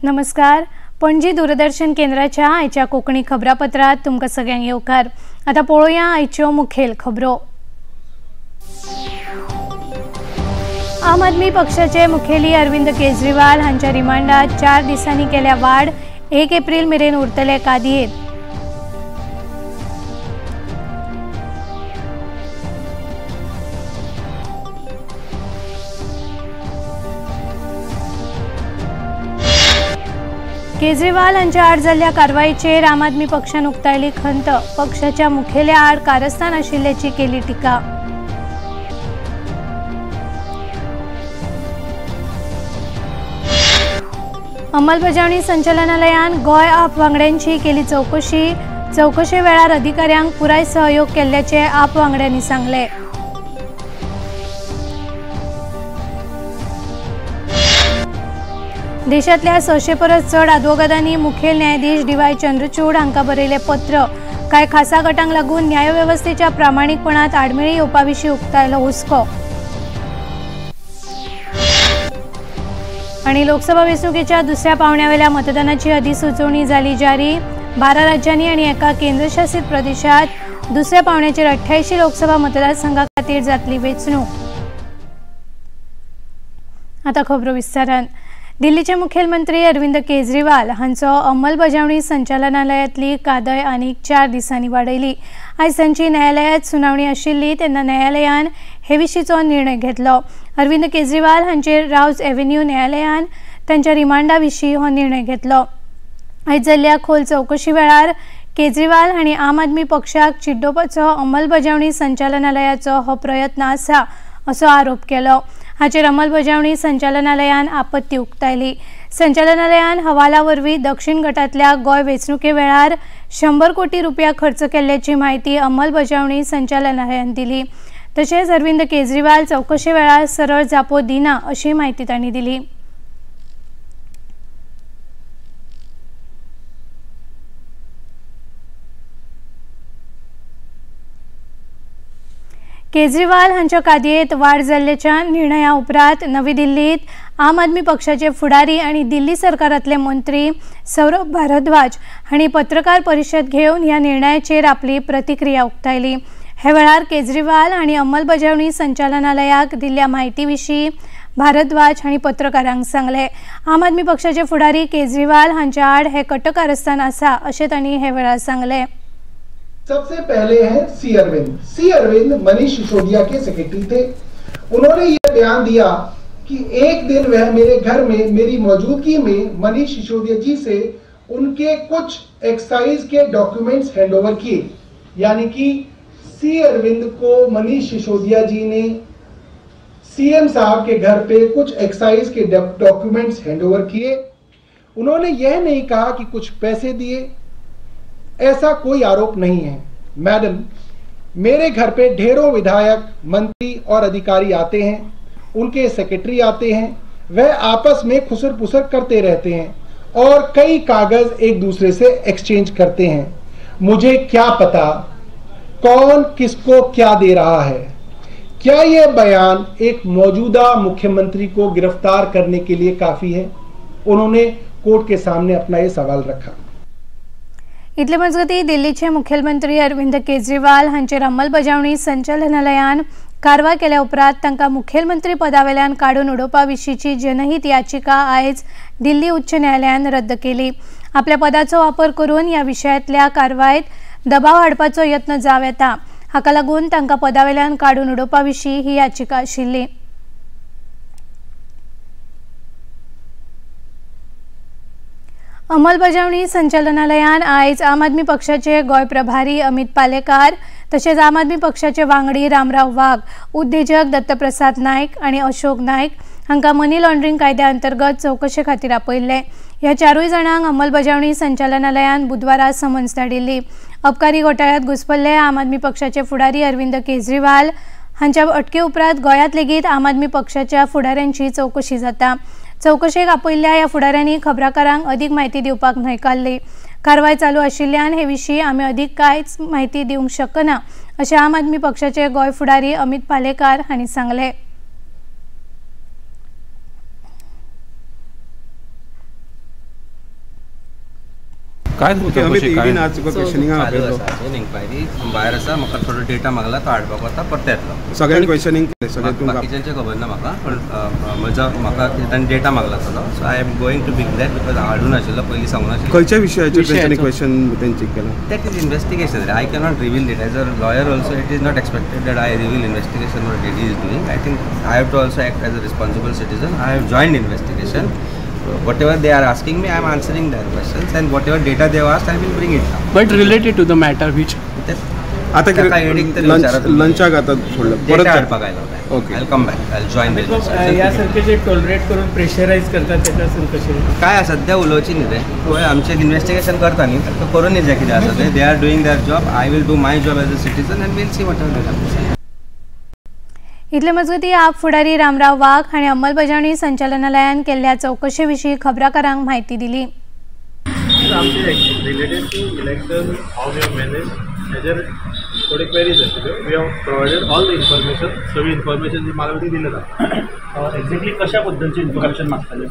नमस्कार. पणजी दूरदर्शन केंद्राच्या आयच्या कोकणी खबरापत्रात तुमकां सगळ्यांक येवकार. आता पळोवया आयच्यो मुखेल खबरो. आम आदमी पक्षाचे मुखेली अरविंद केजरीवाल हांच्या रिमांडात 4 दिसांनी केल्या वाड. 1 एप्रिल मेरेन उरतले कादयेत. केजरीवाल हांच्या आड जाल्ल्या कारवायेचेर आम आदमी पक्षान उक्तायली खंत. पक्षाच्या मुखेल्या आड कारस्थान आशिल्ल्याची केली टिका. अंमलबजावणी संचालनालयान गोय आप वांगड्यांची केली चौकशी. चौकशे वेळार अधिकाऱ्यांक पुराय सहयोग केल्ल्याचे आप वांगड्यांनी सांगले. देशातल्या 600 परस चड आदवोगादांनी मुखेल न्यायाधीश डी.वाय. चंद्रचूड हांका बरयले पत्र. कांय खासा गटांक लागून न्यायवेवस्थेच्या प्रामाणिकपणात आडमेळी येवपाविशीं उक्तायलो हुस्को. आणि लोकसभा वेंचणुकेच्या दुसऱ्या पावण्यावेल्या मतदानाची अधिसुचोवणी जाली जारी. 12 राज्यांनी आणि एका केंद्रशासित प्रदेशात दुसऱ्या पावण्याचेर 88 लोकसभा मतदारसंघा खातीर जातली वेंचणूक. आता खबरो विस्तारान. दिल्लीचे मुखेलमंत्री अरविंद केजरीवाल हांचो अंमलबजावणी संचालनालयातली कादय आनीक 4 दिसांनी वाडयली. आयज तांची न्यायालयात सुनावणी आशिल्ली तेन्ना न्यायालयान हे विशींचो निर्णय घेतलो. अरविंद केजरीवाल हांचेर रावज एव्हेन्यू न्यायालयान तांच्या रिमांडा विशीं हो निर्णय घेतलो. आयज जाल्ल्या खोल चौकशी वेळार केजरीवाल हांणी आम आदमी पक्षाक चिड्डोवपाचो अंमलबजावणी संचालनालयाचो हो प्रयत्न आसा असो आरोप केलो. हाचेर अंमलबजावणी संचालनालयान आपत्ती उक्तायली. संचालनालयान हवाला वरवीं दक्षिण गटांतल्या गोंय वेंचणुके वेळार 100 कोटी रुपया खर्च केल्ल्याची म्हायती अंमलबजावणी संचालनालयान दिली. तशेंच अरविंद केजरीवाल चौकशे वेळार सरळ जापो दिना अशी म्हायती तांणी दिली. केजरीवाल हांच्या कादयेत वाड जाल्ल्याच्या निर्णया उपरांत नवी दिल्लीत आम आदमी पक्षाचे फुडारी आणि दिल्ली सरकारांतले मंत्री सौरभ भारद्वाज हांणी पत्रकार परिशद घेवन ह्या निर्णयाचेर आपली प्रतिक्रिया उक्तायली. हे वेळार केजरीवाल हांणी अंमलबजावणी संचालनालयाक दिल्ल्या म्हायती विशीं भारद्वाज हांणी पत्रकारांक सांगले. आम आदमी पक्षाचे फुडारी केजरीवाल हांच्या आड हे कटकारस्थान आसा अशें तांणी हे वेळार सांगले. सबसे पहले हैं सी अरविंद मनीष सिसोदिया के सेक्रेटरी थे. उन्होंने ये बयान दिया कि एक दिन वह मेरे घर में मेरी मौजूदगी में मनीष सिसोदिया जी से उनके कुछ एक्साइज के डॉक्यूमेंट्स हैंडओवर किए. यानी कि सी अरविंद को मनीष सिसोदिया जी ने सीएम साहब के घर पे कुछ एक्साइज के डॉक्यूमेंट्स हैंडओवर किए. उन्होंने यह नहीं कहा कि कुछ पैसे दिए, ऐसा कोई आरोप नहीं है. मैडम, मेरे घर पे ढेरों विधायक, मंत्री और अधिकारी आते हैं, उनके सेक्रेटरी आते हैं, वह आपस में खुसर पुसर करते रहते हैं और कई कागज एक दूसरे से एक्सचेंज करते हैं. मुझे क्या पता कौन किसको क्या दे रहा है. क्या यह बयान एक मौजूदा मुख्यमंत्री को गिरफ्तार करने के लिए काफी है? उन्होंने कोर्ट के सामने अपना ये सवाल रखा. इतले मजगती दिल्लीचे मुखेलमंत्री अरविंद केजरीवाल हांचेर अंमलबजावणी संचालनालयान कारवाय केल्या उपरांत तांकां मुखेलमंत्री पदावेल्यान काडून उडोवपा विशींची जनहीत याचिका आयज दिल्ली उच्च न्यायालयान रद्द केली. आपल्या पदाचो वापर करून ह्या विशयातल्या कारवायेत दबाव हाडपाचो यत्न जाव येता. हाका लागून तांकां पदावेल्यान काडून उडोवपा विशीं ही याचिका आशिल्ली. अंमलबजावणी संचालनालयान आयज आम आदमी पक्षाचे गोय प्रभारी अमित पालेकार तशेंच आम आदमी पक्षाचे वांगडी रामराव वाघ, उद्देजक दत्तप्रसाद नायक आणि अशोक नायक हांकां मनी लॉन्ड्रिंग कायद्या अंतर्गत चौकशे खातीर आपयल्ले. ह्या 4 जाणांक अंमलबजावणी संचालनालयान बुधवारा समन्स धाडिल्ली. अबकारी घोटाळ्यांत घुस्पल्ले आम आदमी पक्षाचे फुडारी अरविंद केजरीवाल हांच्या अटके उपरांत गोंयांत लेगीत आम आदमी पक्षाच्या फुडाऱ्यांची चौकशी जाता. चौकशेक आपयल्ल्या ह्या फुडाऱ्यांनी खबराकारांक अदीक म्हायती दिवपाक न्हयकारली. कारवाय चालू आशिल्ल्यान हे विशीं आमी अदीक कांयच म्हायती दिवंक शकना अशें आम आदमी पक्षाचे गोंय फुडारी अमित पालेकार हांणी सांगले. काय चौकशी काय इन्क्वायरी भायर आसा. म्हाका थोडो डेटा मागला तो हाडपाक वता परत येतलो. सगळ्यांक क्वेश्चनिंग केलें सगळें तुमकां बाकीच्यांचें खबर ना म्हाका पण म्हाका ताणें डेटा मागला तो. So I am going to pick that because हाडून नाशिल्लो पयलीं सांगून नाशिल्लो. खंयच्या विशयाचेर तेंच्यांनी क्वेश्चन तेंची केला. That is investigation. I cannot reveal it as a lawyer also. It is not expected that I reveal investigation what it is doing. I think I have to also act as a responsible citizen. I have joined investigation. Whatever they are asking me, I am answering their questions, and whatever data they have asked, I will bring it down. But related to the matter which आता लंचाक आता सोडलं परत हाडपाक आयलो. Okay, I will come back. I will join this. या सारखे जे tolerate करून प्रेशराइज करतात त्याच्यासून कसे काय सध्या उलोवची न्ही रे. पळय आमचें इन्व्हेस्टिगेशन करता न्ही तर करूनच जाय कितें आसा तें. They are doing their job. I will do my job as a citizen and we'll see whatever. इतले मजगतीं आप फुडारी रामराव वाघ हांणी अंमलबजावणी संचालनालयान केल्ल्या चौकशे विशीं खबराकारांक म्हायती दिली. Related to election how we have manage हेजेर थोडे क्वेरीज आशिल्ल्यो. We have provided all the information. सगळी इन्फॉर्मेशन जी मागला ती दिली जाता. एक्झॅक्टली कशा पद्दतीची इन्फॉर्मेशन मागताले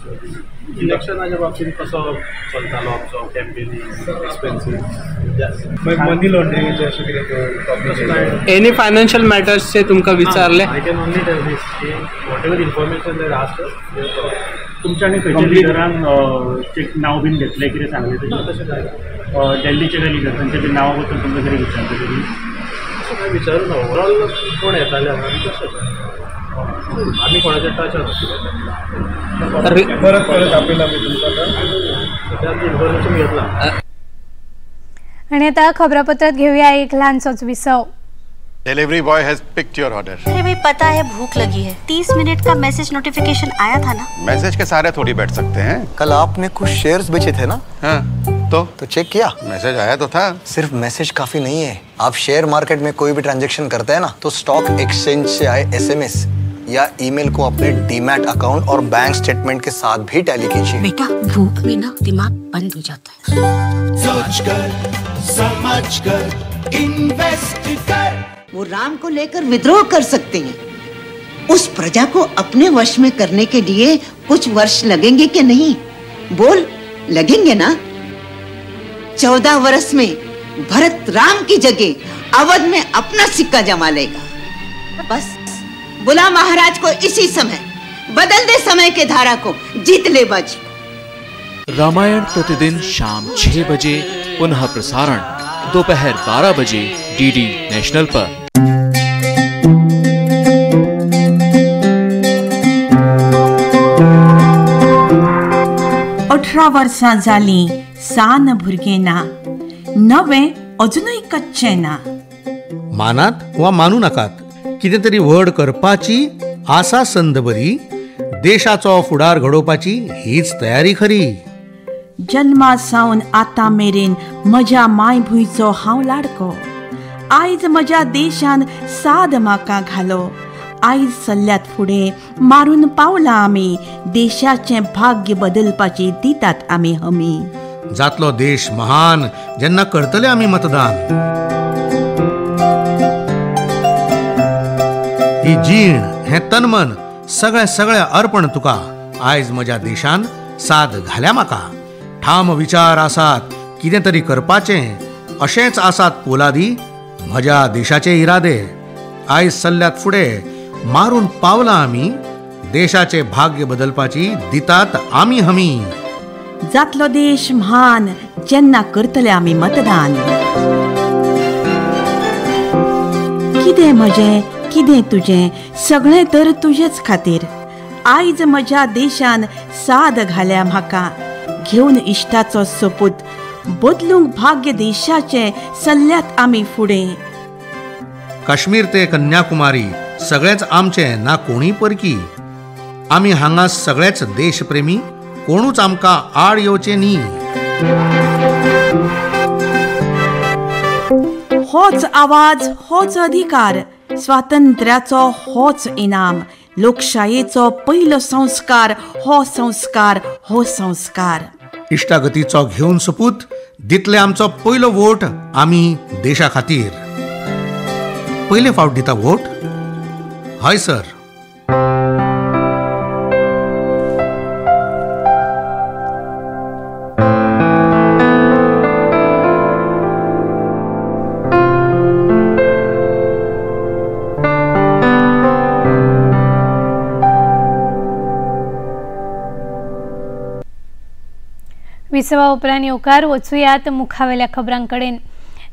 इलेक्शनाच्या बाबतींत कसो चलतालो आमचो कॅम्पेनिंग एक्सपेन्सीस मनी लॉन्ड्रिंगचे अशें कितें एनी फायनान्शियल मॅटर्सचे तुमकां विचारले. आय कॅन ओनली टेल दीस की what ever information there asked तुमच्या आनी खंयच्या लिडरांक नांव बीन घेतलें कितें सांगलें तशें काय दिल्लीचे काय लिडर तांच्या बी नांवा बद्दल तुमकां कितें विचारलें तरी तशें काय विचारूं ना. ओवरऑल कोण येताले हांगा आनी तशें आमी कोणाच्या टचार परत आपयला आमी तुमकां सद्याक इन्फॉर्मेशन घेतला. आनी आतां खबरापत्रांत घेवया एक ल्हानसोच विसव. Delivery boy has picked your order. अरे भाई पता है भूख लगी है. 30 मिनट का मैसेज नोटिफिकेशन आया था ना. मैसेज के सारे थोड़ी बैठ सकते हैं. कल आपने कुछ शेयर्स बेचे थे ना. हाँ, तो चेक किया. मैसेज आया तो था. सिर्फ मैसेज काफी नहीं है. आप शेयर मार्केट में कोई भी ट्रांजैक्शन करते हैं ना तो स्टॉक एक्सचेंज से आए एसएमएस या ईमेल को अपने डीमैट अकाउंट और बैंक स्टेटमेंट के साथ भी टैली कीजिए. बेटा भूख में ना दिमाग बंद हो जाता है. सोचकर समझकर इन्वेस्ट कर. वो राम को लेकर विद्रोह कर सकते हैं. उस प्रजा को अपने वश में करने के लिए कुछ वर्ष लगेंगे कि नहीं? बोल, लगेंगे ना? 14 वर्ष में भरत राम की जगह अवध में अपना सिक्का जमा लेगा. बस बुला महाराज को इसी समय. बदल दे समय के धारा को. जीत ले बाजी. रामायण प्रतिदिन शाम 6 बजे पुनः प्रसारण दोपहर 12 बजे डीडी नेशनल पर. 18 वर्सां जालीं सान भुरगें ना. नवें अजुनूय कच्चें ना. मानात वा मानू नाकात, कितें तरी व्हड करपाची आसा संद बरी. देशाचो फुडार घडोवपाची हीच तयारी खरी. जन्मा सावन आतां मेरेन म्हज्या मायभूंयचो हांव लाडको. आयज म्हज्या देशान साद म्हाका घालो. आयज चल्ल्यात फुडें मारून पावला आमी. देशाचें भाग्य बदलपाची दितात आमी हमी. जातलो देश महान जेन्ना करतले आमी मतदान. ही जीण हें तनमन सगळें अर्पण तुका. आयज म्हज्या देशान साद घाल्या म्हाका. ठाम विचार आसात कितें तरी करपाचें अशेंच आसात पोलादी म्हज्या देशाचे इरादे. आयज चल्ल्यात फुडें मारून पावला आमी. देशाचे भाग्य बदलपाची दितात आमी हमी. जातलो देश म्हान जेन्ना करतले आमी मतदान. कितें म्हजें कितें तुजें सगळें तर तुजेच खातीर. आयज म्हज्या देशान साद घाल्या म्हाका. घेवन इश्टाचो सोपूत बदलूंक भाग्य देशाचें चल्ल्यात आमी फुडें. काश्मीर ते कन्याकुमारी सगळेंच आमचें ना कोणी परकी. आमी हांगा सगळेच देशप्रेमी. कोणूच आमकां आड येवचें न्ही. होच आवाज होच अधिकार. स्वातंत्र्याचो होच इनाम. लोकशायेचो पयलो संस्कार हो संस्कार हो संस्कार. इश्टागतीचो घेवन सोपूत दितले आमचो पयलो वोट आमी देशा खातीर. पयले फावट दिता वोट. हय सर. विसवा उपरांत येवकार वचूयात मुखावेल्या खबरांकडेन।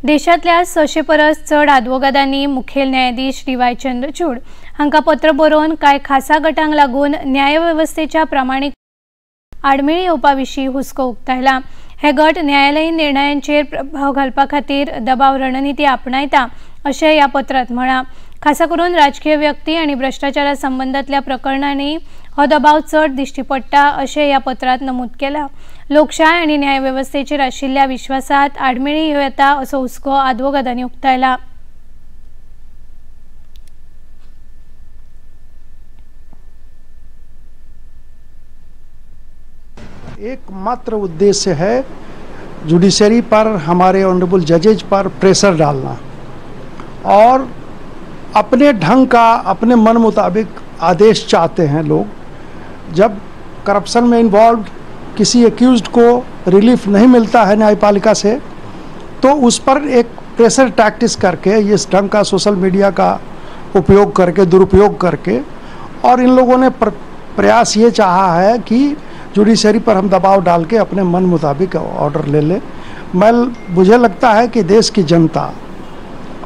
देशांतल्या 600 परस चड आदवोगादांनी मुखेल न्यायाधीश डी.वाय. चंद्रचूड हांकां पत्र बरोवन कांय खासा गटांक लागून न्यायवेवस्थेच्या प्रामाणीक आडमेळी येवपा विशीं हुस्को उक्तायला। हे गट न्यायालयीन निर्णयांचेर प्रभाव घालपा खातीर दबाव रणनीती आपणायता अशें ह्या पत्रांत म्हळां। खासा करून राजकीय व्यक्ती आनी भ्रष्टाचारा संबंधांतल्या प्रकरणांनी हो दबाव चड दिश्टी पडटा अशें ह्या पत्रांत नमूद केलां। लोकशाय आनी न्यायवेवस्थेचेर आशिल्ल्या विश्वासांत आडमेळी येता असो हुस्को आदवोगादांनी उक्तायला। एकमात्र उद्देश्य है जुडिशरी पर, हमारे ऑनरेबल जजेज पर प्रेशर डालना और अपने ढंग का, अपने मन मुताबिक आदेश चाहते हैं लोग। जब करप्शन में इन्वॉल्व किसी एक्यूज्ड को रिलीफ नहीं मिलता है न्यायपालिका से, तो उस पर एक प्रेशर टैक्टिस करके, इस ढंग का सोशल मीडिया का उपयोग करके, दुरुपयोग करके, और इन लोगों ने प्रयास ये चाहा है कि जुडिशरी पर हम दबाव डाल के अपने मन मुताबिक ऑर्डर ले लें। मुझे लगता है कि देश की जनता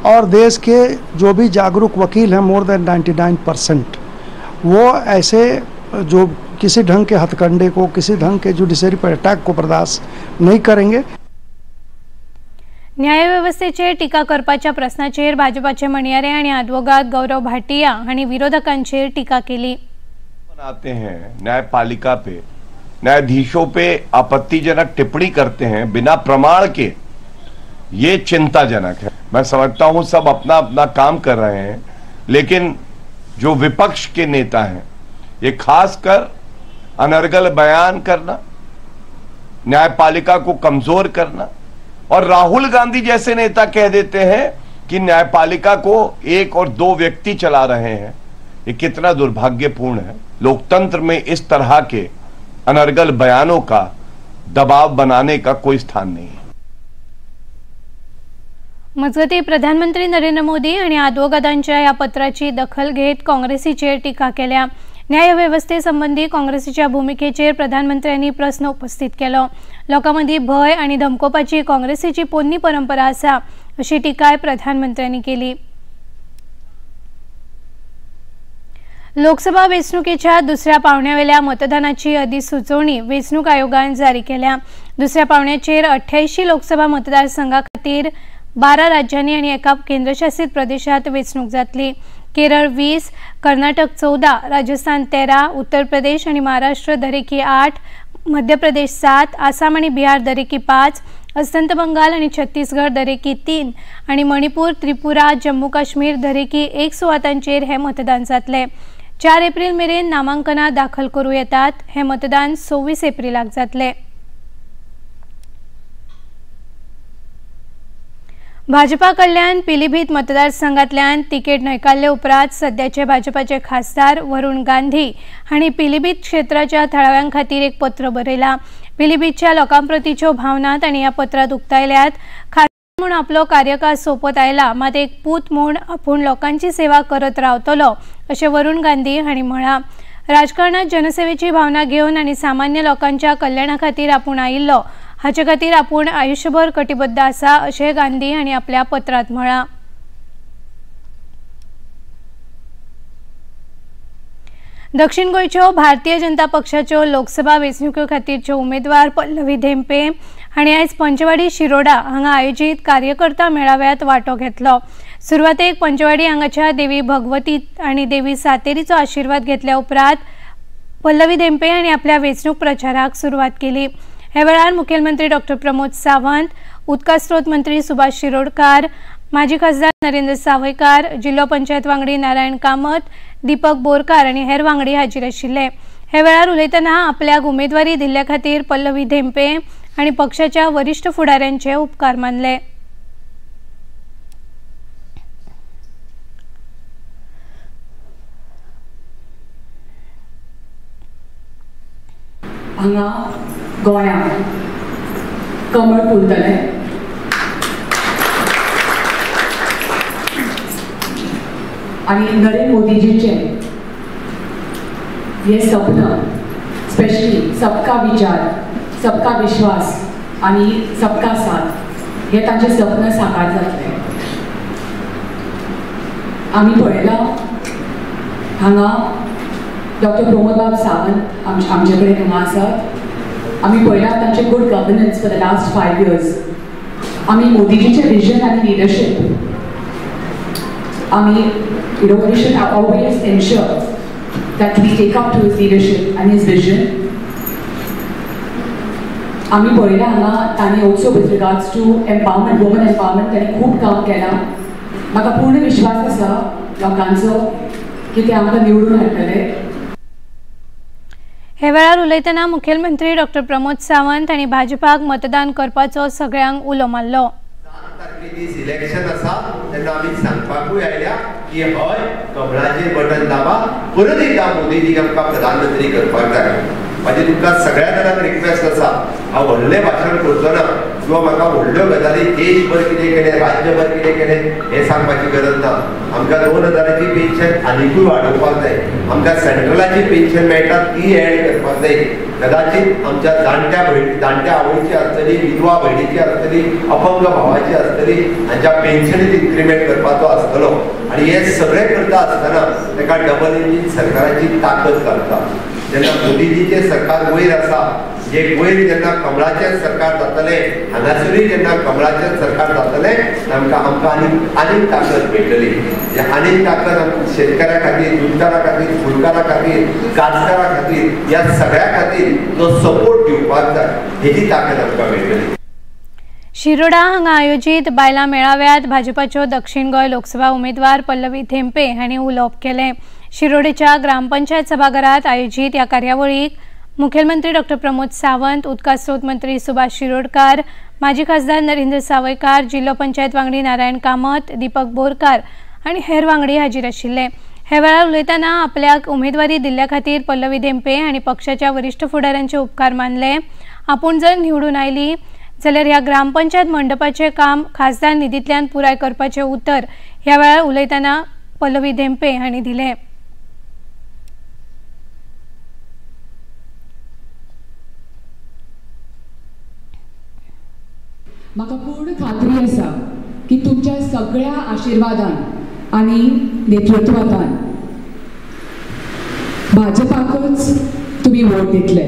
और देश के जो भी जागरूक वकील हैं, मोर देन 99%, वो ऐसे जो किसी ढंग के हथकंडे को, किसी ढंग के जुडिशरी पर अटैक को बर्दाश्त नहीं करेंगे। न्यायव्यवस्थेचेर टिका करपाच्या प्रश्नाचेर भाजपाचे मणियारे आनी आदवोगाद गौरव भाटिया हांणी विरोधकांचेर टिका केली। आते हैं न्यायपालिका पे, न्यायाधीशों पे आपत्तिजनक टिप्पणी करते हैं बिना प्रमाण के, ये चिंताजनक है। मैं समझता हूं सब अपना अपना काम कर रहे हैं, लेकिन जो विपक्ष के नेता हैं, ये खासकर अनर्गल बयान करना, न्यायपालिका को कमजोर करना, और राहुल गांधी जैसे नेता कह देते हैं कि न्यायपालिका को 1 और 2 व्यक्ति चला रहे हैं। ये कितना दुर्भाग्यपूर्ण है। लोकतंत्र में इस तरह के अनर्गल बयानों का दबाव बनाने का कोई स्थान नहीं है। मजगती प्रधानमंत्री नरेंद्र मोदी आणि आदवोगादांच्या या पत्राची दखल घेत काँग्रेसीचेर टिका केल्या। न्यायव्यवस्थे संबंधी काँग्रेसीच्या भूमिकेचेर प्रधानमंत्र्यांनी प्रश्न उपस्थित केलो। लोकांमदी भय आणि धमकोवपाची काँग्रेसीची पोरणी परंपरा आसा अशी टिकाय प्रधानमंत्र्यांनी केली। लोकसभा वेंचणुकेच्या दुसऱ्या पावण्यावेल्या मतदानाची अधिसुचोवणी वेंचणूक आयोगान जारी केल्या। दुसऱ्या पावण्याचेर 88 लोकसभा मतदारसंघा खातीर 12 राज्यांनी आणि एका केंद्रशासित प्रदेशात वेंचणूक जातली। केरळ 20, कर्नाटक 14, राजस्थान 13, उत्तर प्रदेश आणि महाराष्ट्र दरेकी 8, मध्य प्रदेश 7, आसाम आणि बिहार दरेकी 5, अस्तंत बंगाल आणि छत्तीसगड दरेकी 3 आणि मणिपूर, त्रिपुरा, जम्मू काश्मीर दरेकी 1 सुवातांचेर हे मतदान जातले। 4 एप्रिल मेरेन नामांकना दाखल करूं येतात। हे मतदान 26 एप्रिलाक जातले। भाजपा कडल्यान पिलीभीत मतदारसंघातल्यान तिकेट न्हयकारले उपरांत सध्याचे भाजपाचे खासदार वरुण गांधी हांणी पिलीभीत क्षेत्राच्या थळाव्यां खातीर एक पत्र बरयलां। पिलीभीतच्या लोकांप्रतीच्यो भावना तांणी ह्या पत्रांत उक्तायल्यात। खासदार म्हूण आपलो कार्यकाळ सोंपत आयला, मात एक पूत म्हूण आपूण लोकांची सेवा करत रावतलो अशें वरुण गांधी हांणी म्हळां। राजकारणात जनसेवेची भावना घेवन आनी सामान्य लोकांच्या कल्याणा खातीर आपूण आयिल्लो, हाचे खातीर आपूण आयुश्यभर कटिबद्ध आसा अशें गांधी हांणी आपल्या पत्रांत म्हळां। दक्षिण गोंयच्यो भारतीय जनता पक्षाच्यो लोकसभा वेंचणुके खातीरच्यो उमेदवार पल्लवी धेंपे हांणी आयज पंचवाडी शिरोडा हांगा आयोजीत कार्यकर्ता मेळाव्यात वांटो घेतलो। सुरवातेक पंचवाडी हांगाच्या देवी भगवती आनी देवी सातेरीचो आशिर्वाद घेतल्या उपरांत पल्लवी धेंपे हांणी आपल्या वेंचणूक प्रचाराक सुरवात केली। हे वेळार मुखेलमंत्री डॉ. प्रमोद सावंत, उदका स्त्रोत मंत्री सुभाष शिरोडकार, माजी खासदार नरेंद्र सावयकार, जिल्लो पंचायत वांगडी नारायण कामत, दीपक बोरकार आनी हेर वांगडी हाजीर आशिल्ले। हे वेळार उलयतना आपल्याक उमेदवारी दिल्ल्या खातीर पल्लवी धेंपे हांणी पक्षाच्या वरिष्ठ फुडाऱ्यांचे उपकार मानले। हांगा गोंयांत कमळ फुलतले आणि नरेंद्र मोदीजीचे हे सपन स्पेशली सबका विचार सबका विश्वास आणि सबका साथ हे तांचे सपन साकार जातले. आमी पळयलां हांगा डॉक्टर प्रमोद बाब सावंत आमचे कडेन हांगा आसात. आमी पळयलां तांचे good governance for the last 5 years. आमी मोदीजीचे विजन आनी लिडरशीप आमी we should always ensure that we take up to his leadership and his vision. आमी पळयलां हांगा तांणी also with regards to empowerment, women empowerment तांणी खूब काम केलां. म्हाका पूर्ण विश्वास आसा लोकांचो की ते आमकां निवडून हाडटले. हे वेळार उलयतना मुखेलमंत्री डॉक्टर प्रमोद सावंत हांणी भाजपाक मतदान करपाचो सगळ्यांक उलो मारलो. इलेक्शन आसा तेन्ना आमी सांगपाकूय आयल्या की हय कमळाचेर बटन दाबा, परत एकदा मोदीजीक आमकां प्रधानमंत्री करपाक जाय. म्हाजी तुमकां सगळ्या जाणांक रिक्वेस्ट आसा, हांव व्हडलें भाशण करचो ना किंवा म्हाका व्हडल्यो गजाली देशभर कितें केलें, राज्यभर कितें केलें हें सांगपाची गरज ना. आमकां 2000ची पेन्शन आनीकूय वाडोवपाक जाय. आमकां सेंट्रलाची पेन्शन मेळटा ती एड करपाक जाय. कदाचित आमच्या जाणट्या आवयची आसतली, विधवा भयणीची आसतली, अपंग भावाची आसतली, हांच्या पेन्शनीत इन्क्रिमेंट करपाचो आसतलो. आनी हे सगळें करता आसतना ताका डबल इंजीन सरकाराची ताकद लागता. जेन्ना मोदीजीचें सरकार वयर आसा, जे वयर जेन्ना कमळाचें सरकार जातलें, हांगासरूय जेन्ना कमळाचें सरकार जातलें आमकां आनीक ताकद मेळटली. आनीक ताकद आमकां शेतकाऱ्या खातीर, दुधकारा खातीर, फुलकारा खातीर, कास्तकारा खातीर, ह्या सगळ्या खातीर जो सपोर्ट दिवपाक जाय हेची ताकद आमकां मेळटली. शिरोडा हांगा आयोजीत बायलां मेळाव्यात भाजपाच्यो दक्षिण गोंय लोकसभा उमेदवार पल्लवी धेंपे हांणी उलोवप केलें. शिरोडेच्या ग्रामपंचायत सभाघरात आयोजीत ह्या कार्यावळीक मुखेलमंत्री डॉक्टर प्रमोद सावंत, उदका स्रोत मंत्री सुभाष शिरोडकार, माजी खासदार नरेंद्र सावयकार, जिल्लो पंचायत वांगडी नारायण कामत, दीपक बोरकार आनी हेर वांगडी हाजीर आशिल्ले. हे वेळार उलयतना आपल्याक उमेदवारी दिल्ल्या खातीर पल्लवी धेंपे हांणी पक्षाच्या वरिष्ठ फुडाऱ्यांचे उपकार मानले. आपूण जर निवडून आयली जाल्यार ह्या ग्रामपंचायत मंडपाचें काम खासदार निधींतल्यान पुराय करपाचें उतर ह्या वेळार उलयतना पल्लवी धेंपे हांणी दिलें. म्हाका पूर्ण खात्री आसा की तुमच्या सगळ्या आशिर्वादान आणि नेतृत्वान भाजपाकच तुम्ही वोट दितले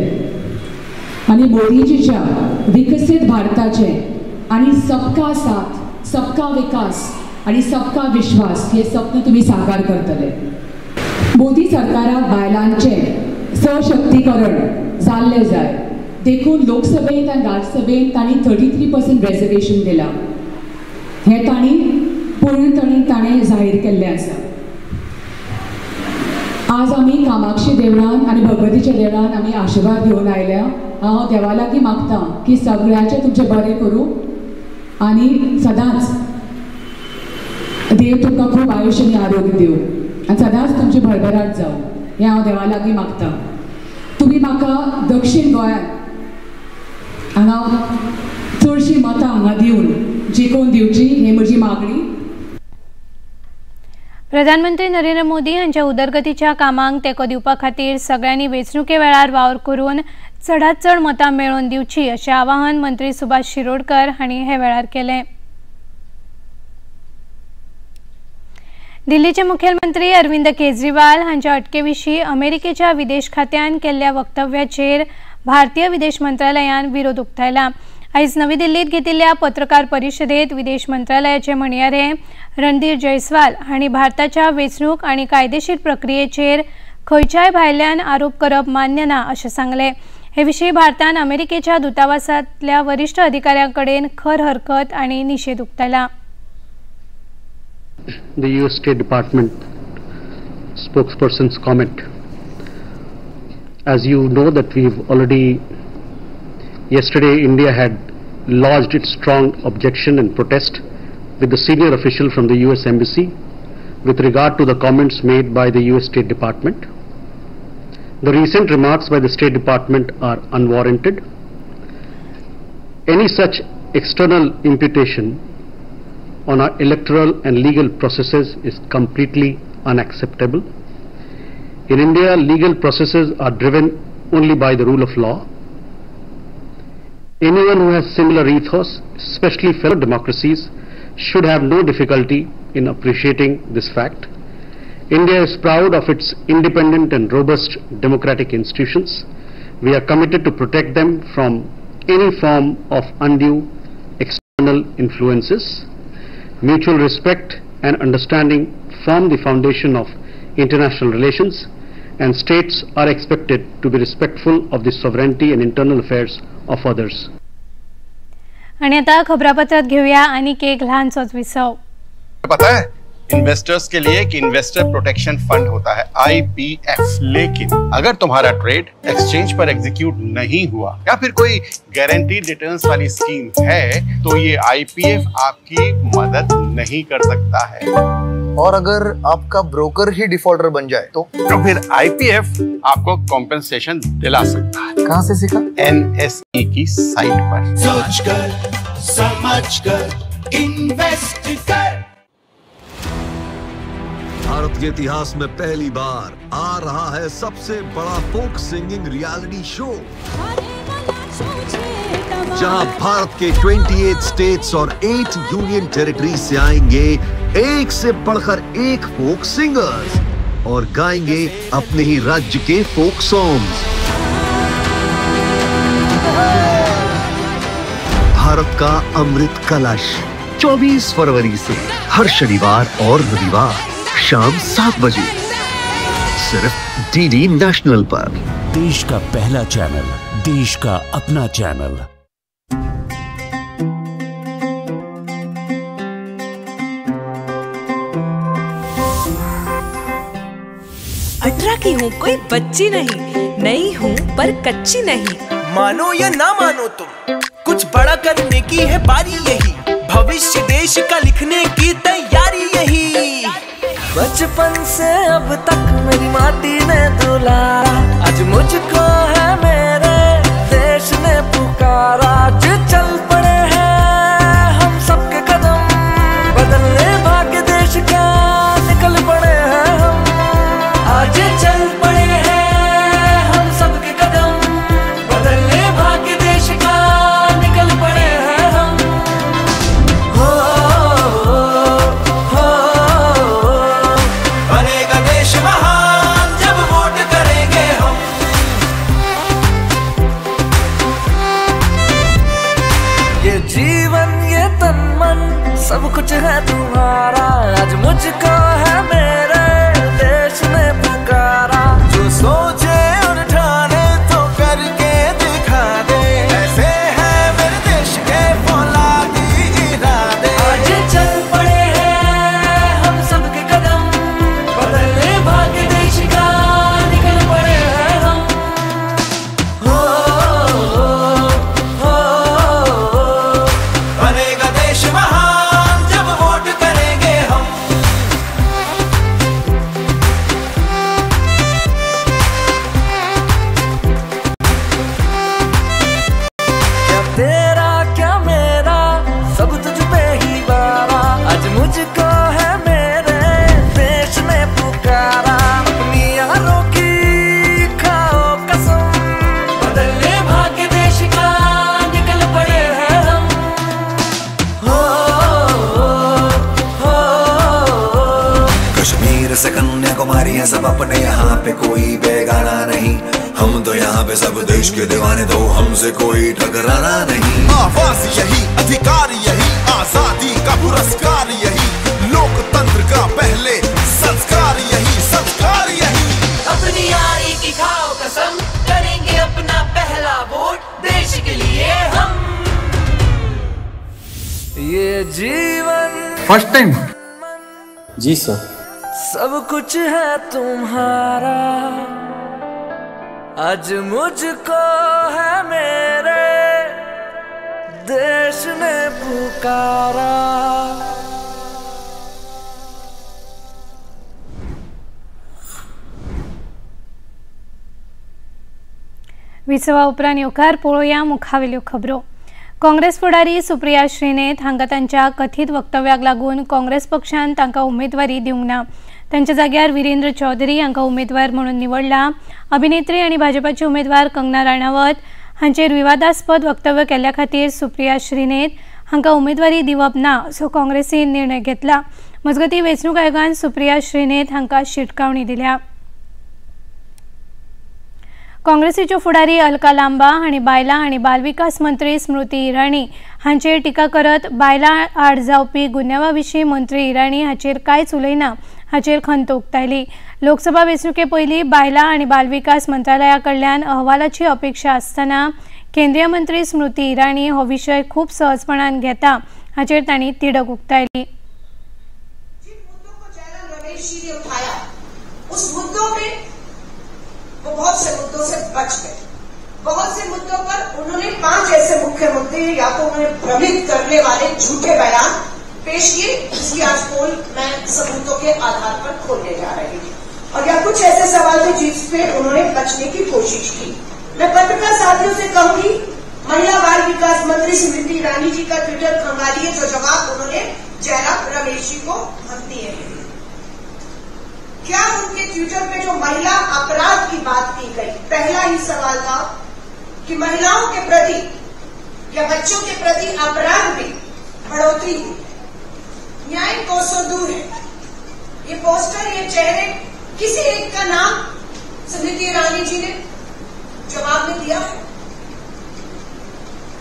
आणि मोदीजीच्या विकसित भारताचे आणि सबका साथ, सबका विकास आणि सबका विश्वास हे स्वप्न तुम्ही साकार करतले. मोदी सरकाराक बायलांचे सशक्तीकरण जाल्ले जाय देखून लोकसभेत आणि राज्यसभेत तांणी 33% रिजर्वेशन दिला. हे तांणी पूर्णपणे ताणें जाहीर केल्लें आसा. आज आमी कामाक्षी देवळान आनी भगवतीच्या देवळान आमी आशिर्वाद घेवन आयल्या. हांव देवा लागीं मागतां की सगळ्याचें तुमचें बरें करूं आनी सदांच देव तुमकां खूब आयुश्य आनी आरोग्य दिवं आनी सदांच तुमची भरभराट जावं हें हांव देवा लागीं मागतां. तुमी म्हाका दक्षिण गोंयांत हांगा चडशीं मतां हांगा दिवन जिखोवन दिवची ही म्हजी मागणी. प्रधानमंत्री नरेंद्र मोदी हांच्या उदरगतीच्या कामांक तेंको दिवपा खातीर सगळ्यांनी वेंचणुके वेळार वावर करून चडांत चड मतां मेळोवन दिवची अशें आवाहन मंत्री सुभाष शिरोडकर हांणी हे वेळार केलें. दिल्लीचे मुखेलमंत्री अरविंद केजरीवाल हांच्या अटके विशीं अमेरिकेच्या विदेश खात्यान केल्ल्या वक्तव्याचेर भारतीय विदेश मंत्रालयान विरोध उक्तायला. आयज नवी दिल्लीत घेतिल्ल्या पत्रकार परिशदेत विदेश मंत्रालयाचे म्हणयारे रणधीर जयस्वाल हांणी भारताच्या वेंचणूक आनी कायदेशीर प्रक्रियेचेर खंयच्याय भायल्यान आरोप करप मान्य ना अशें सांगलें. हे विशीं भारतान अमेरिकेच्या दुतावासांतल्या वरिष्ठ अधिकाऱ्यां कडेन खर हरकत आनी निशेध उक्तायला. The US State Department spokesperson's comment. As you know that we've already, yesterday India had lodged its strong objection and protest with the senior official from the US Embassy with regard to the comments made by the US State Department. The recent remarks by the State Department are unwarranted. Any such external imputation on our electoral and legal processes is completely unacceptable. In India, legal processes are driven only by the rule of law. Anyone who has similar ethos, especially fellow democracies, should have no difficulty in appreciating this fact. India is proud of its independent and robust democratic institutions. We are committed to protect them from any form of undue external influences. Mutual respect and understanding form the foundation of international relations, and states are expected to be respectful of the sovereignty and internal affairs of others. आणि आता खबरापत्रात घेऊया आणि एक लहानसोच विसव. पता है investors के लिए एक इन्वेस्टर प्रोटेक्शन फंड होता है IPF, लेकिन अगर तुम्हारा ट्रेड एक्सचेंज पर एग्जीक्यूट नहीं हुआ या फिर कोई गारंटीड रिटर्न्स वाली स्कीम है तो ये IPF आपकी मदद नहीं कर सकता है. और अगर आपका ब्रोकर ही डिफॉल्टर बन जाए तो फिर IPF आपको कॉम्पेंसेशन दिला सकता है. कहाँ से सीखा? NSE की साइट पर. सोच कर समझ कर इन्वेस्ट कर. भारत के इतिहास में पहली बार आ रहा है सबसे बड़ा फोक सिंगिंग रियलिटी शो, जहां भारत के 28 स्टेट्स और 8 यूनियन टेरिटरी से आएंगे एक से बढ़कर एक फोक सिंगर्स और गाएंगे अपने ही राज्य के फोक सॉन्ग्स. भारत का अमृत कलश 24 फरवरी से हर शनिवार और रविवार शाम 7 बजे सिर्फ DD नेशनल पर. देश का पहला चैनल, देश का अपना चैनल. अठारह की हूँ, कोई बच्ची नहीं, नई हूँ पर कच्ची नहीं. मानो या ना मानो तुम, कुछ बड़ा करने की है बारी यही. भविष्य देश का लिखने की तैयारी यही. बचपन से अब तक मेरी माटी ने दुलारा, आज मुझको है मेरे देश ने पुकारा. आज चल पड़े हैं हम सबके कदम, बदलने भाग्य देश का निकल पड़े हैं हम. आज चल पड़े हैं हम सबके कदम, बदलने भाग्य देश का निकल पड़े हैं हम. हो बनेगा देश महान जब वोट करेंगे हम. ये जीवन ये तन मन सब कुछ है तुम्हारा. आज मुझको है मेरे देश ने पुकारा. जो सोचे और ठाने तो करके दिखा दे. ऐसे है मेरे देश के फौलादी इरादे. आज चल पड़े हैं हम सबके कदम, बदलने भाग्य देश का निकल पड़े हैं हम. हो बनेगा देश महान जब वोट करेंगे हम. क्या तेरा क्या मेरा सब तुझ पे ही बारा. आज मुझको है मेरे देश ने पुकारा. अपनी यारों की खाओ कसम, बदलने भाग्य देश का निकल पड़े हैं हम. कश्मीर से कन्याकुमारी है सब अपने, यहाँ पे कोई बेगाना नहीं. हम तो यहाँ पे सब देश के दीवाने, तो हमसे कोई टकराना नहीं. आवाज यही, अधिकार यही, आजादी का पुरस्कार यही, लोकतंत्र का पहले संस्कार यही, संस्कार यही. अपनी यारी की खाओ कसम, करेंगे अपना पहला वोट देश के लिए हम. ये जीवन फर्स्ट टाइम. जी सर. सब कुछ है तुम्हारा. आज मुझको है मेरे देश ने पुकारा. विसवा उपरांत येवकार पळोवया मुखावेल्यो खबरो. काँग्रेस फुडारी सुप्रिया श्रीने हांगा तांच्या कथीत वक्तव्याक लागून काँग्रेस पक्षान तांकां उमेदवारी दिवंक ना. तांच्या जाग्यार वीरेंद्र चौधरी हांकां उमेदवार म्हणून निवडला. अभिनेत्री आनी भाजपाची उमेदवार कंगना राणावत हांचेर विवादास्पद वक्तव्य केल्ल्या खातीर सुप्रिया श्रीनेत हांकां उमेदवारी दिवप ना असो काँग्रेसीन निर्णय घेतला। मजगतीं वेंचणूक आयोगान सुप्रिया श्रीनेत हांकां शिटकावणी दिल्या। काँग्रेसीच्यो फुडारी अलका लांबा हांणी बायलां आनी बालविकास मंत्री स्मृती इराणी हांचेर टिका करत बायलां आड जावपी गुन्यांवा विशीं मंत्री इराणी हाचेर कांयच उलयना हाचेर खंत उक्तायली। लोकसभा वेंचणुके पयलीं बायलां आनी बालविकास मंत्रालया कडल्यान अहवालाची अपेक्षा आसतना केंद्रीय मंत्री स्मृती इराणी हो विशय खूब सहजपणान घेता हाचेर तांणी तिडक उक्तायली। वो बहुत से मुद्दों से बच गए। बहुत से मुद्दों पर उन्होंने 5 ऐसे मुख्य मुद्दे या तो उन्हें भ्रमित करने वाले झूठे बयान पेश किए, जिसकी आज पोल मैं सबूतों के आधार पर खोलने जा रही हूँ, और या कुछ ऐसे सवाल थे जिस पे उन्होंने बचने की कोशिश की। मैं पत्रकार साथियों से कहूंगी, महिला बाल विकास मंत्री स्मृति ईरानी जी का ट्विटर खंगालिए जो जवाब उन्होंने जयराम रमेश जी को हम दिए हैं। क्या उनके ट्विटर पे जो महिला अपराध की बात की गई, पहला ही सवाल था कि महिलाओं के प्रति या बच्चों के प्रति अपराध में बढ़ोतरी हुई, न्याय 200 दूर है। ये पोस्टर, ये चेहरे, किसी एक का नाम स्मृति ईरानी जी ने जवाब में दिया है?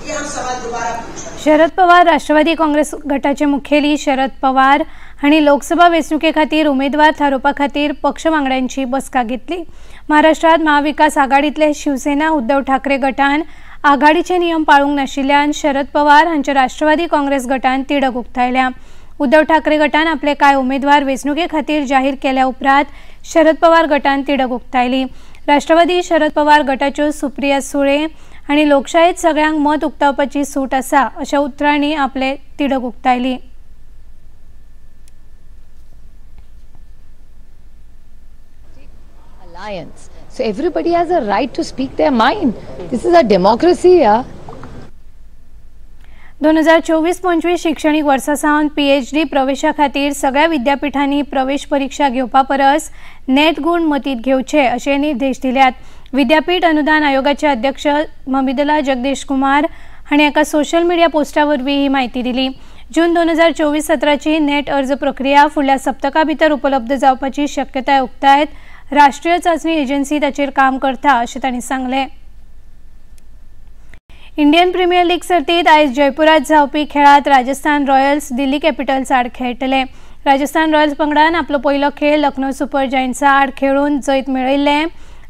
ये हम सवाल दोबारा पूछ रहे हैं। शरद पवार राष्ट्रवादी काँग्रेस गटाचे मुखेली शरद पवार हांणी लोकसभा वेंचणुके खातीर उमेदवार थारोवपा खातीर पक्ष वांगड्यांची बसका घेतली। महाराष्ट्रात महाविकास आघाडीतले शिवसेना उद्धव ठाकरे गटान आघाडीचे नियम पाळूंक नाशिल्ल्यान शरद पवार हांच्या राष्ट्रवादी काँग्रेस गटान तिडक उक्तायल्या। उद्धव ठाकरे गटान आपले कांय उमेदवार वेंचणुके खातीर जाहीर केल्या उपरांत शरद पवार गटान तिडक उक्तायली। राष्ट्रवादी शरद पवार गटाच्यो सुप्रिया सुळे हांणी लोकशायेत सगळ्यांक मत उक्तावपाची सूट आसा अशा उतरांनी आपले तिडक उक्तायली। So everybody has a right to speak their mind. This is a democracy, yeah. 2024-25 शिक्षणीक वर्सा सावन PhD प्रवेशा खातीर सगळ्या विद्यापीठांनी प्रवेश परीक्षा घेवपा परस नेट गुण मतीत घेवचे अशे निर्देश दिल्यात। विद्यापीठ अनुदान आयोगाचे अध्यक्ष ममिदला जगदीश कुमार हांणी एका सोशल मिडिया पोस्टा वरवीं ही माहिती दिली। जून 2024-17ची नेट अर्ज प्रक्रिया फुडल्या सप्तका भितर उपलब्ध जावपाची शक्यताय उक्तायत राष्ट्रीय चांचणी एजन्सी ताचेर काम करता अशें तांणी सांगलें। इंडियन प्रीमियर लीग सर्तीत आयज जयपुरात जावपी खेळात राजस्थान रॉयल्स दिल्ली कॅपिटल्स आड खेळटले। राजस्थान रॉयल्स पंगडान आपलो पयलो खेळ लखनौ सुपर जायंट्सा आड खेळून जैत मेळयिल्लें,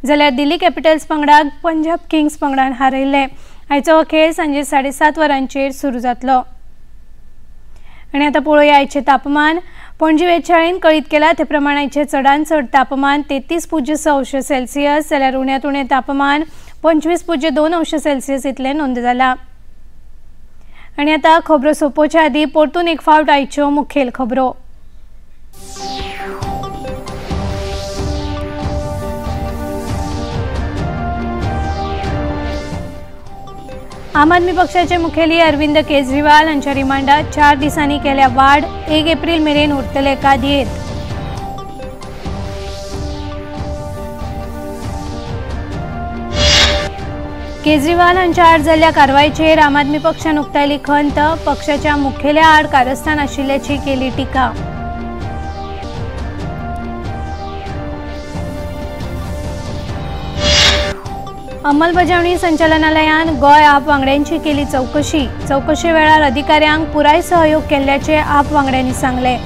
जाल्यार दिल्ली कॅपिटल्स पंगडाक पंजाब किंग्स पंगडान हारयिल्लें। आयचो हो खेळ सांजे 7:30 वरांचेर सुरू जातलो। आनी आतां पळोवया आयचें तापमान। पणजी वेधशाळेन कळीत केला ते प्रमाण आयचें चडांत चड तापमान 33.6 सेल्सियस जाल्यार उण्यांत उणें तापमान 25.2 अंश सेल्सियस इतलें नोंद जालां। आनी आतां खबरो सोंपोवचे आदीं परतून एक फावट आयच्यो मुखेल खबरो। आम आदमी पक्षाचे मुखेली अरविंद केजरीवाल हांच्या रिमांडात 4 दिसांनी केल्या वाड, 1 एप्रिल मेरेन उरतले कादयेत। केजरीवाल हांच्या आड जाल्ल्या कारवायेचेर आम आदमी पक्षान उक्तायली खंत, पक्षाच्या मुखेल्या आड कारस्थान आशिल्ल्याची केली टिका। अंमलबजावणी संचालनालयान गोय आप वांगड्यांची केली चौकशी वेळार अधिकाऱ्यांक पुराय सहयोग केल्ल्याचे आप वांगड्यांनी सांगले।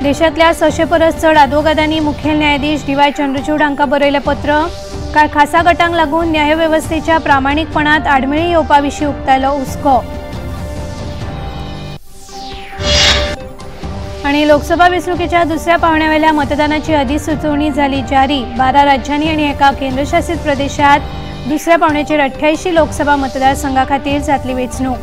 देशातल्या 600 परस चड आदवोगादांनी मुखेल न्यायाधीश डी.वाय. चंद्रचूड हांकां बरयलें पत्र। कांय खासा गटांक लागून न्यायवेवस्थेच्या प्रामाणीकपणात आडमेळी येवपा विशीं उक्तायलो हुस्को। आणि लोकसभा वेंचणुकेच्या दुसऱ्या पावण्यावेल्या मतदानाची अधिसुचोवणी झाली जारी। 12 राज्यांनी आणि एका केंद्रशासित प्रदेशात दुसऱ्या पावण्याचेर 88 लोकसभा मतदारसंघा खातीर जातली वेंचणूक।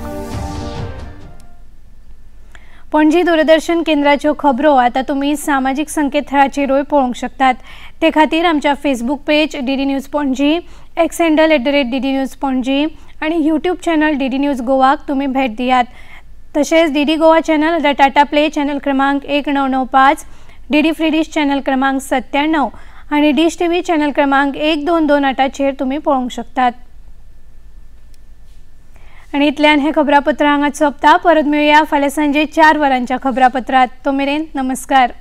पणजी दूरदर्शन केंद्राच्यो खबरो आता तुम्ही सामाजिक संकेतथळाचेरूय पळोवंक शकतात। ते खातीर आमच्या Facebook page DD news Panaji, x handle @DD news Panaji आणि यूट्यूब चॅनल डीडी न्यूज गोवाक तुम्ही भेट दियात। तसेच DD Goa channel Tata play channel क्रमांक 1995, डीडी फ्री डिश चॅनल क्रमांक 97 आणि डिश टीव्ही चॅनल क्रमांक 1228चेर तुम्ही पळोवंक शकतात। आणि इतल्यान हे खबरापत्र हांगा सोंपता। परत मेळुया फाल्यां सांजे 4 वरांच्या खबरापत्रांत। तो मेरेन नमस्कार।